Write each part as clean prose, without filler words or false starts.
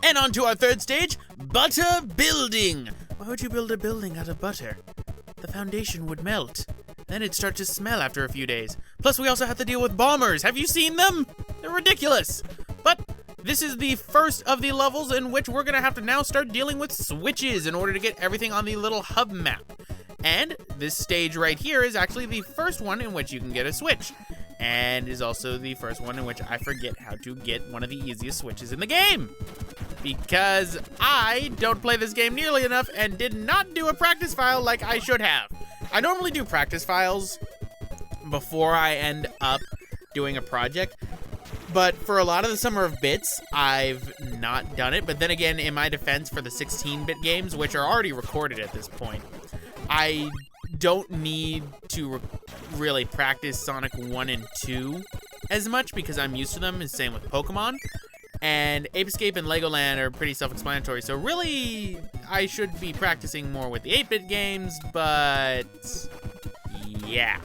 And on to our third stage, butter building. Why would you build a building out of butter? The foundation would melt. Then it'd start to smell after a few days. Plus, we also have to deal with bombers. Have you seen them? They're ridiculous. But this is the first of the levels in which we're gonna have to now start dealing with switches in order to get everything on the little hub map. And this stage right here is actually the first one in which you can get a switch. And is also the first one in which I forget how to get one of the easiest switches in the game. Because I don't play this game nearly enough and did not do a practice file like I should have. I normally do practice files before I end up doing a project. But for a lot of the Summer of Bits, I've not done it. But then again, in my defense, for the 16-bit games, which are already recorded at this point, I don't need to really practice Sonic 1 and 2 as much because I'm used to them, and same with Pokemon. And Ape Escape and Legoland are pretty self-explanatory, so really, I should be practicing more with the 8-bit games, but yeah.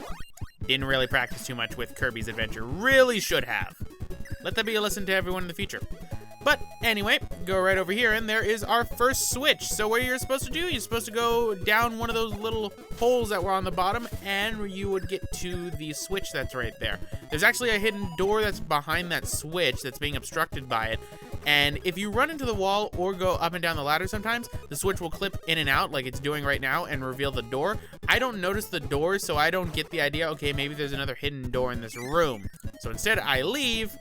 Didn't really practice too much with Kirby's Adventure. Really should have. Let that be a lesson to everyone in the future. But anyway, go right over here, and there is our first switch. So what you're supposed to do, you're supposed to go down one of those little holes that were on the bottom, and you would get to the switch that's right there. There's actually a hidden door that's behind that switch that's being obstructed by it. And if you run into the wall or go up and down the ladder sometimes, the switch will clip in and out like it's doing right now and reveal the door. I don't notice the door, so I don't get the idea, okay, maybe there's another hidden door in this room. So instead, I leave,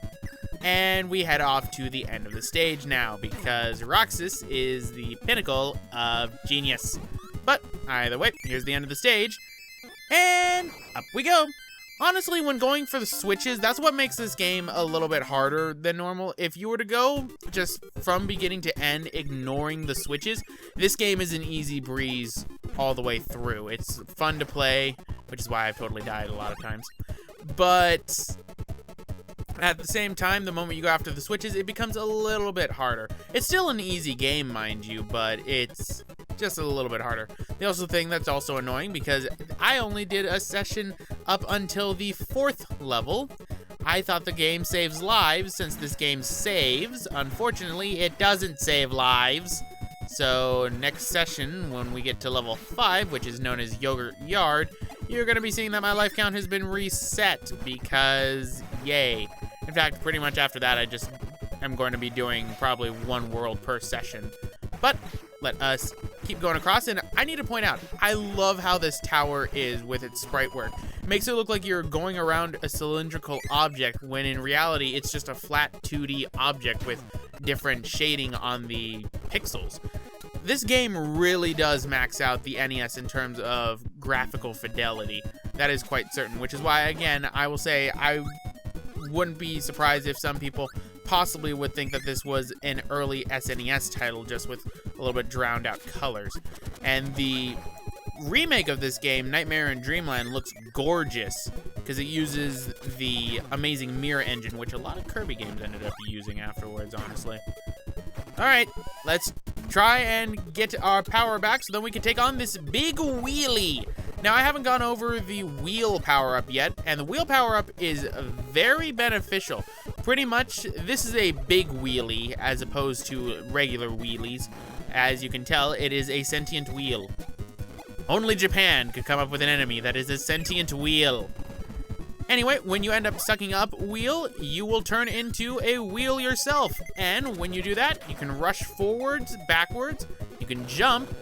and we head off to the end of the stage now, because Roxas is the pinnacle of genius. But either way, here's the end of the stage, and up we go. Honestly, when going for the switches, that's what makes this game a little bit harder than normal. If you were to go just from beginning to end, ignoring the switches, this game is an easy breeze all the way through. It's fun to play, which is why I've totally died a lot of times. But at the same time, the moment you go after the switches, it becomes a little bit harder. It's still an easy game, mind you, but it's just a little bit harder. The also thing that's also annoying, because I only did a session up until the 4th level. I thought the game saves lives since this game saves. Unfortunately, it doesn't save lives. So next session, when we get to level 5, which is known as Yogurt Yard, you're going to be seeing that my life count has been reset because yay. In fact, pretty much after that, I just am going to be doing probably 1 world per session. But let us keep going across, and I need to point out, I love how this tower is with its sprite work. It makes it look like you're going around a cylindrical object, when in reality, it's just a flat 2D object with different shading on the pixels. This game really does max out the NES in terms of graphical fidelity. That is quite certain, which is why, again, I will say I wouldn't be surprised if some people possibly would think that this was an early SNES title just with a little bit drowned out colors. And the remake of this game, Nightmare in Dreamland, looks gorgeous because it uses the amazing mirror engine, which a lot of Kirby games ended up using afterwards, honestly. Alright, let's try and get our power back so then we can take on this big wheelie. Now, I haven't gone over the wheel power-up yet, and the wheel power-up is very beneficial. Pretty much, this is a big wheelie as opposed to regular wheelies. As you can tell, it is a sentient wheel. Only Japan could come up with an enemy that is a sentient wheel. Anyway, when you end up sucking up wheel, you will turn into a wheel yourself. And when you do that, you can rush forwards, backwards, you can jump,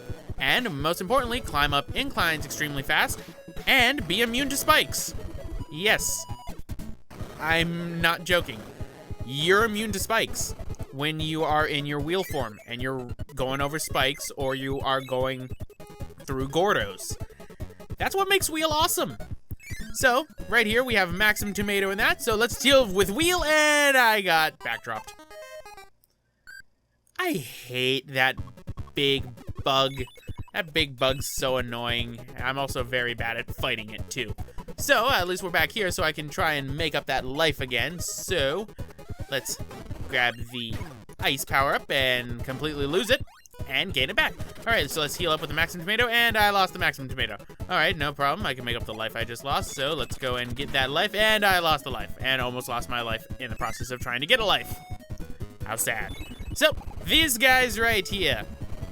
and most importantly, climb up inclines extremely fast, and be immune to spikes. Yes, I'm not joking. You're immune to spikes when you are in your wheel form, and you're going over spikes, or you are going through Gordos. That's what makes Wheel awesome. So, right here, we have Maximum Tomato in that, so let's deal with Wheel, and I got backdropped. I hate that big bug. That big bug's so annoying. I'm also very bad at fighting it, too. So, at least we're back here so I can try and make up that life again. So, let's grab the ice power-up and completely lose it and gain it back. Alright, so let's heal up with the Maximum Tomato, and I lost the Maximum Tomato. Alright, no problem. I can make up the life I just lost, so let's go and get that life, and I lost the life, and almost lost my life in the process of trying to get a life. How sad. So, These guys right here,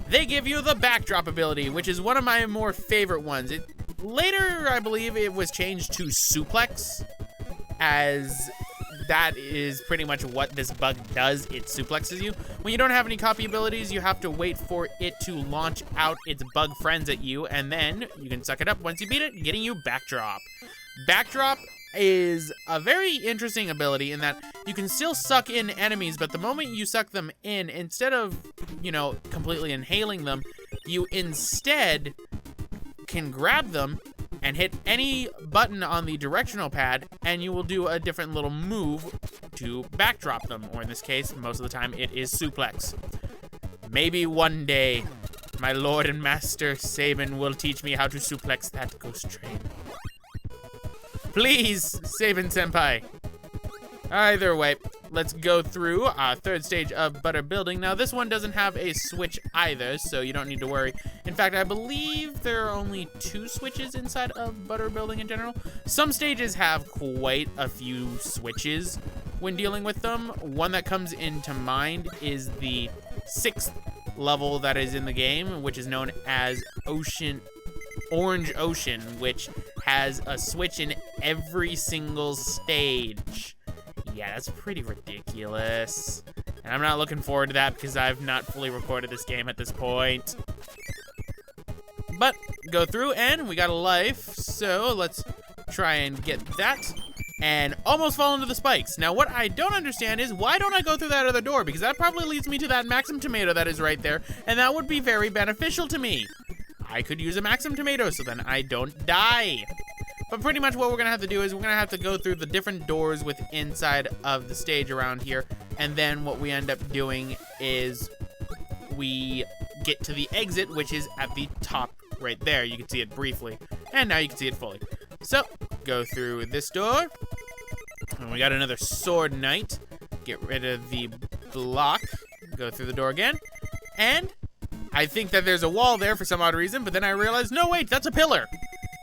they give you the backdrop ability, which is one of my more favorite ones. Later, I believe it was changed to suplex, as that is pretty much what this bug does. It suplexes you. When you don't have any copy abilities, you have to wait for it to launch out its bug friends at you, and then you can suck it up once you beat it, getting you backdrop. Backdrop is a very interesting ability in that you can still suck in enemies, but the moment you suck them in, instead of, you know, completely inhaling them, you instead can grab them and hit any button on the directional pad, and you will do a different little move to backdrop them, or in this case, most of the time, it is suplex. Maybe one day, my lord and master Sabin will teach me how to suplex that ghost train. Please, Sabin-senpai. Either way, let's go through our third stage of butter building. Now, this one doesn't have a switch either, so you don't need to worry. In fact, I believe there are only 2 switches inside of butter building in general. Some stages have quite a few switches when dealing with them. One that comes into mind is the 6th level that is in the game, which is known as Orange Ocean, which has a switch in every single stage. Yeah, that's pretty ridiculous. And I'm not looking forward to that because I've not fully recorded this game at this point. But go through and we got a life, so let's try and get that. And almost fall into the spikes. Now, what I don't understand is why don't I go through that other door? Because that probably leads me to that Maxim tomato that is right there, and that would be very beneficial to me. I could use a Maxim tomato so then I don't die. But pretty much what we're gonna have to do is we're gonna have to go through the different doors with inside of the stage around here, and then what we end up doing is we get to the exit, which is at the top right there. You can see it briefly, and now you can see it fully. So, go through this door, and we got another sword knight. Get rid of the block, go through the door again, and I think that there's a wall there for some odd reason, but then I realized, no wait, that's a pillar.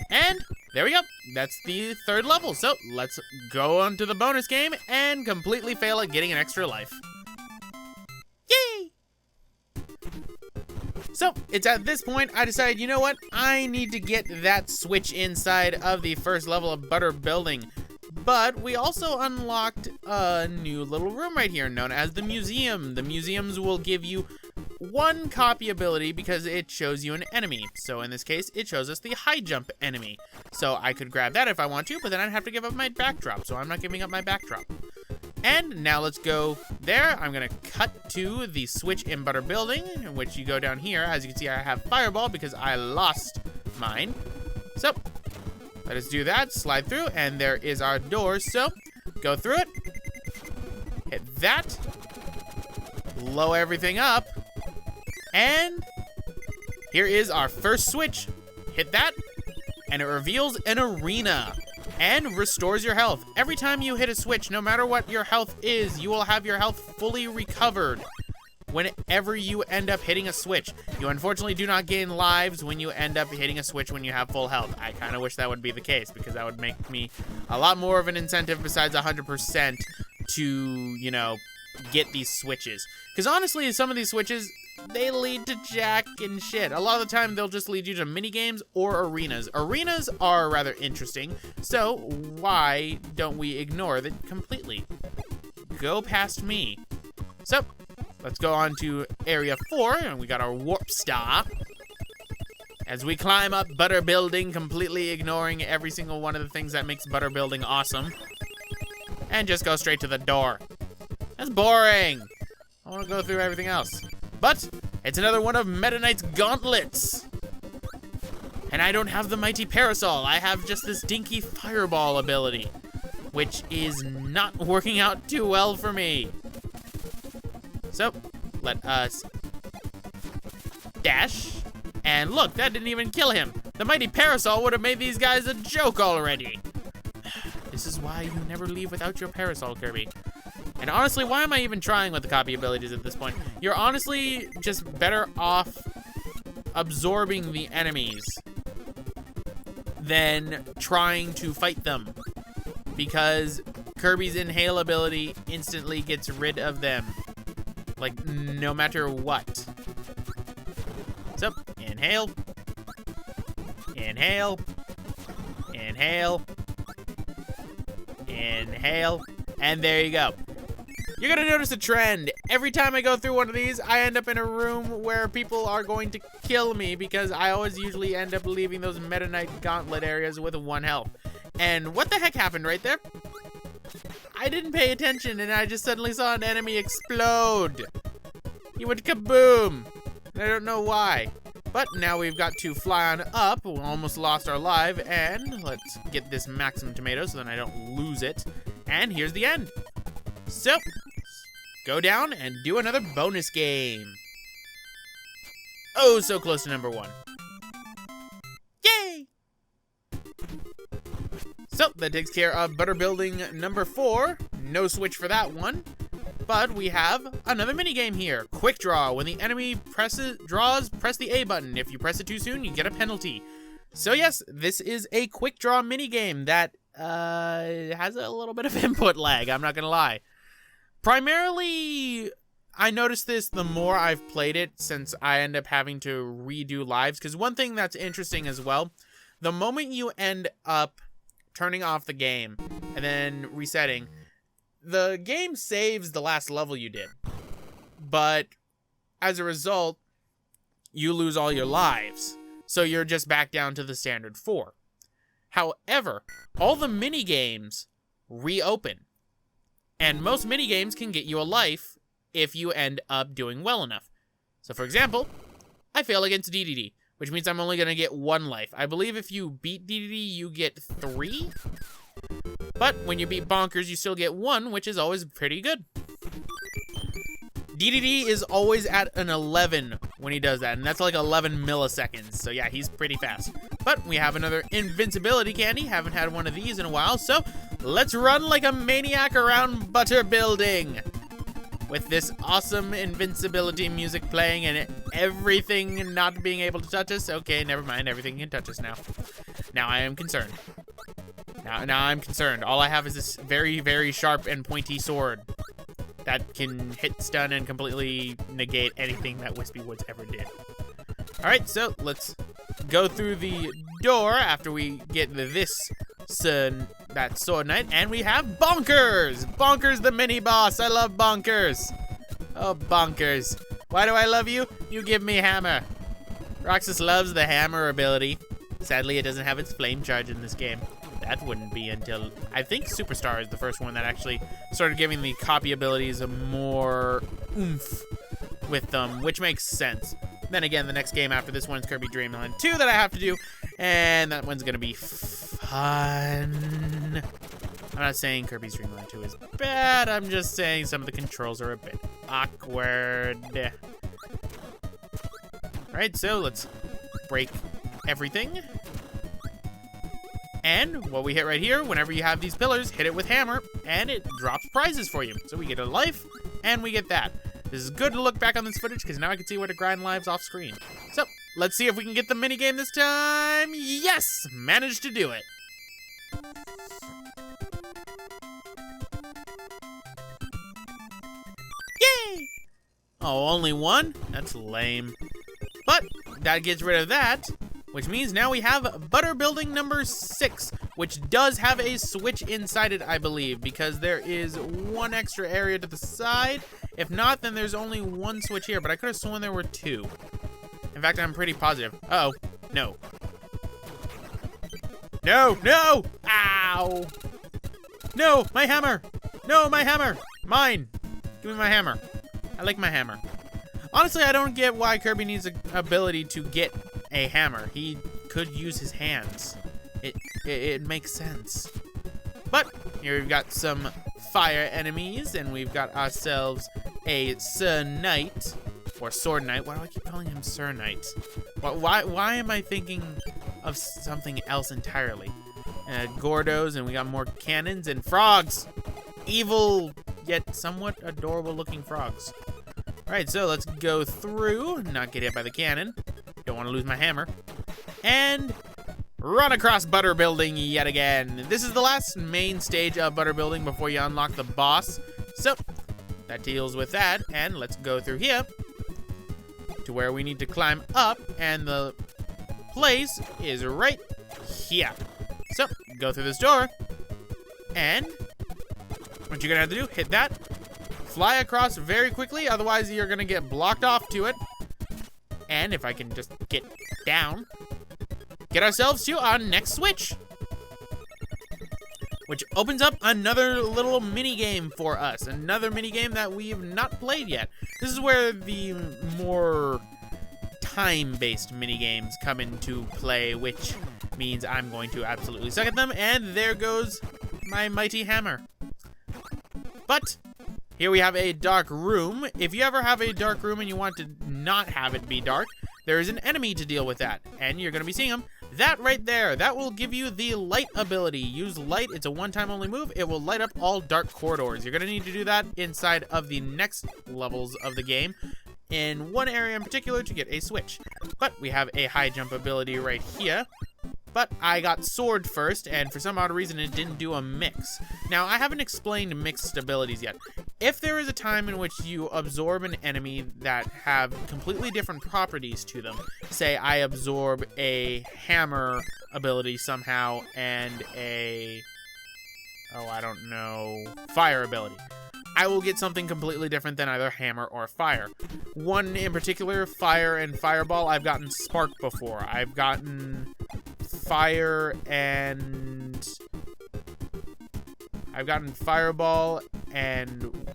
And there we go, that's the 3rd level. So let's go on to the bonus game and completely fail at getting an extra life. Yay! So it's at this point I decided, you know what, I need to get that switch inside of the 1st level of butter building. But we also unlocked a new little room right here known as the museum. The museums will give you 1 copy ability because it shows you an enemy. So in this case, it shows us the high jump enemy. So I could grab that if I want to, but then I'd have to give up my backdrop. So I'm not giving up my backdrop. And now let's go there. I'm gonna cut to the switch in butter building, in which you go down here. As you can see, I have fireball because I lost mine. So let us do that, slide through, and there is our door. So go through it, hit that, blow everything up, and here is our first switch. Hit that, and it reveals an arena and restores your health. Every time you hit a switch, no matter what your health is, you will have your health fully recovered whenever you end up hitting a switch. You unfortunately do not gain lives when you end up hitting a switch when you have full health. I kind of wish that would be the case because that would make me a lot more of an incentive besides 100% to, you know, get these switches. Because honestly, some of these switches, they lead to jack and shit. A lot of the time, they'll just lead you to mini games or arenas. Arenas are rather interesting, so why don't we ignore that completely? Go past me. So, let's go on to area 4, and we got our warp star. As we climb up butter building, completely ignoring every single one of the things that makes butter building awesome. And just go straight to the door. That's boring. I want to go through everything else. But it's another one of Meta Knight's gauntlets. And I don't have the mighty parasol. I have just this dinky fireball ability, which is not working out too well for me. So let us dash. And look, that didn't even kill him. The mighty parasol would have made these guys a joke already. This is why you never leave without your parasol, Kirby. And honestly, why am I even trying with the copy abilities at this point? You're honestly just better off absorbing the enemies than trying to fight them, because Kirby's inhale ability instantly gets rid of them. like no matter what. So, inhale, inhale, inhale, inhale, and there you go. You're gonna notice a trend. Every time I go through one of these, I end up in a room where people are going to kill me because I always usually end up leaving those Meta Knight Gauntlet areas with 1 health. And what the heck happened right there? I didn't pay attention and I just suddenly saw an enemy explode. He went kaboom. And I don't know why. But now we've got to fly on up. We almost lost our life. And let's get this maximum tomato so that I don't lose it. And here's the end. So, go down and do another bonus game. Oh, so close to number 1. Yay! So, that takes care of butter building number 4. No switch for that one. But we have another mini game here. Quick draw. When the enemy draws, press the A button. If you press it too soon, you get a penalty. So yes, this is a quick draw mini game that has a little bit of input lag, I'm not gonna lie. Primarily, I noticed this the more I've played it since I end up having to redo lives. Because one thing that's interesting as well, the moment you end up turning off the game and then resetting, the game saves the last level you did. But as a result, you lose all your lives. So you're just back down to the standard 4. However, all the mini games reopen. And most mini games can get you a life if you end up doing well enough. So for example, I fail against DDD, which means I'm only going to get 1 life. I believe if you beat DDD, you get 3. But when you beat Bonkers, you still get 1, which is always pretty good. DDD is always at an 11 when he does that, and that's like 11 milliseconds. So yeah, he's pretty fast. But we have another invincibility candy. Haven't had one of these in a while, so let's run like a maniac around butter building. With this awesome invincibility music playing and everything not being able to touch us. Okay, never mind, everything can touch us now. Now I am concerned. Now I'm concerned. All I have is this very, very sharp and pointy sword that can hit, stun, and completely negate anything that Wispy Woods ever did. Alright, so let's go through the door after we get that sword knight, and we have Bonkers! Bonkers the mini-boss! I love Bonkers! Oh, Bonkers. Why do I love you? You give me hammer. Roxas loves the hammer ability. Sadly, it doesn't have its flame charge in this game. That wouldn't be until, I think Superstar is the first one that actually started giving the copy abilities a more oomph with them, which makes sense. Then again, the next game after this one is Kirby Dream Land 2 that I have to do, and that one's gonna be fun. I'm not saying Kirby's Dream Land 2 is bad, I'm just saying some of the controls are a bit awkward. Alright, so let's break everything. And what we hit right here, whenever you have these pillars, hit it with hammer, and it drops prizes for you. So we get a life, and we get that. This is good to look back on this footage, because now I can see where to grind lives off screen. So, let's see if we can get the minigame this time. Yes! Managed to do it. Yay! Oh, only 1? That's lame. But, that gets rid of that. Which means now we have butter building number 6, which does have a switch inside it, I believe, because there is 1 extra area to the side. If not, then there's only 1 switch here, but I could have sworn there were 2. In fact, I'm pretty positive. Uh-oh, no. No, no! Ow! No, my hammer! No, my hammer! Mine! Give me my hammer. I like my hammer. Honestly, I don't get why Kirby needs an ability to get a hammer. He could use his hands. It makes sense. But here we've got some fire enemies, and we've got ourselves a Sir Knight, or Sword Knight. Why do I keep calling him Sir Knight? Why am I thinking of something else entirely? Gordos, and we got more cannons and frogs. Evil, yet somewhat adorable looking frogs. Alright, so let's go through, not get hit by the cannon. Don't want to lose my hammer. And run across butter building yet again. This is the last main stage of butter building before you unlock the boss. So that deals with that. And let's go through here to where we need to climb up, and the place is right here. So, go through this door, and what you're gonna have to do, hit that, fly across very quickly, otherwise you're gonna get blocked off to it. And if I can just get down, get ourselves to our next switch, which opens up another little mini game for us. Another mini game that we've not played yet. This is where the more time-based mini games come into play, which means I'm going to absolutely suck at them. And there goes my mighty hammer. But here we have a dark room. If you ever have a dark room and you want to not have it be dark, there is an enemy to deal with that, and you're going to be seeing him. That right there, that will give you the light ability. Use light, it's a one-time only move. It will light up all dark corridors. You're going to need to do that inside of the next levels of the game, in one area in particular to get a switch. But we have a high jump ability right here. But I got sword first, and for some odd reason it didn't do a mix. Now, I haven't explained mixed abilities yet. If there is a time in which you absorb an enemy that have completely different properties to them, say I absorb a hammer ability somehow and a, I don't know, fire ability, I will get something completely different than either hammer or fire. One in particular, fire and fireball, I've gotten spark before. I've gotten fire and I've gotten fireball and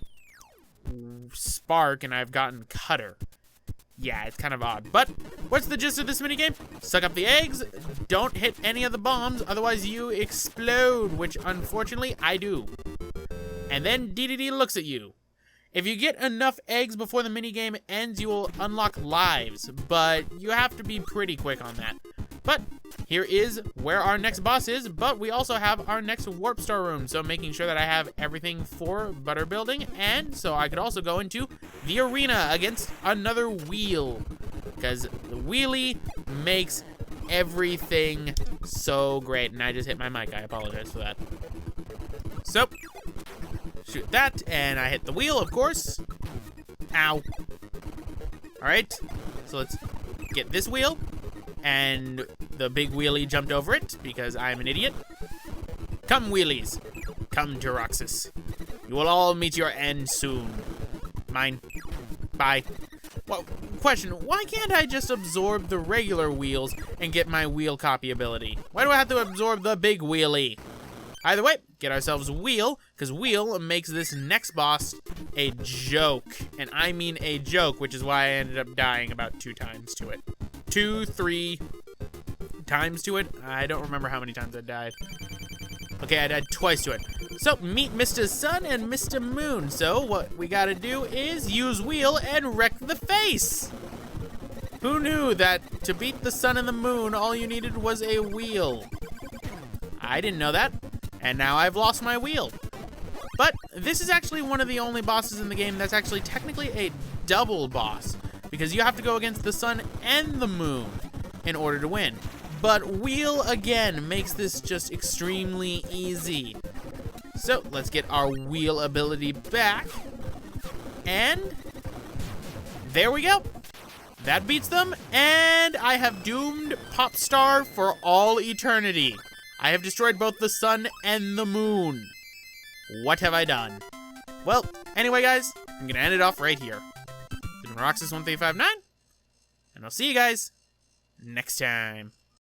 spark, and I've gotten cutter. Yeah, it's kind of odd. But what's the gist of this minigame? Suck up the eggs, don't hit any of the bombs, otherwise you explode, which unfortunately I do. And then DDD looks at you. If you get enough eggs before the minigame ends, you will unlock lives, but you have to be pretty quick on that. But here is where our next boss is, but we also have our next warp star room, so making sure that I have everything for butter building, and so I could also go into the arena against another wheel, because the wheelie makes everything so great. And I just hit my mic, I apologize for that. So, shoot that, and I hit the wheel, of course. Ow. Alright, so let's get this wheel. And the big wheelie jumped over it because I'm an idiot. Come, wheelies. Come, Jiraxis. You will all meet your end soon. Mine. Bye. Well, question, why can't I just absorb the regular wheels and get my wheel copy ability? Why do I have to absorb the big wheelie? Either way, get ourselves wheel, because wheel makes this next boss a joke. And I mean a joke, which is why I ended up dying about 2 times to it. 2, 3 times to it. I don't remember how many times I died. Okay, I died twice to it. So, meet Mr. Sun and Mr. Moon. So, what we gotta do is use wheel and wreck the face. Who knew that to beat the sun and the moon, all you needed was a wheel? I didn't know that, and now I've lost my wheel. But this is actually one of the only bosses in the game that's actually technically a double boss, because you have to go against the sun and the moon in order to win. But wheel, again, makes this just extremely easy. So, let's get our wheel ability back. And there we go. That beats them, and I have doomed Popstar for all eternity. I have destroyed both the sun and the moon. What have I done? Well, anyway, guys, I'm going to end it off right here. Roxas1359, and I'll see you guys next time.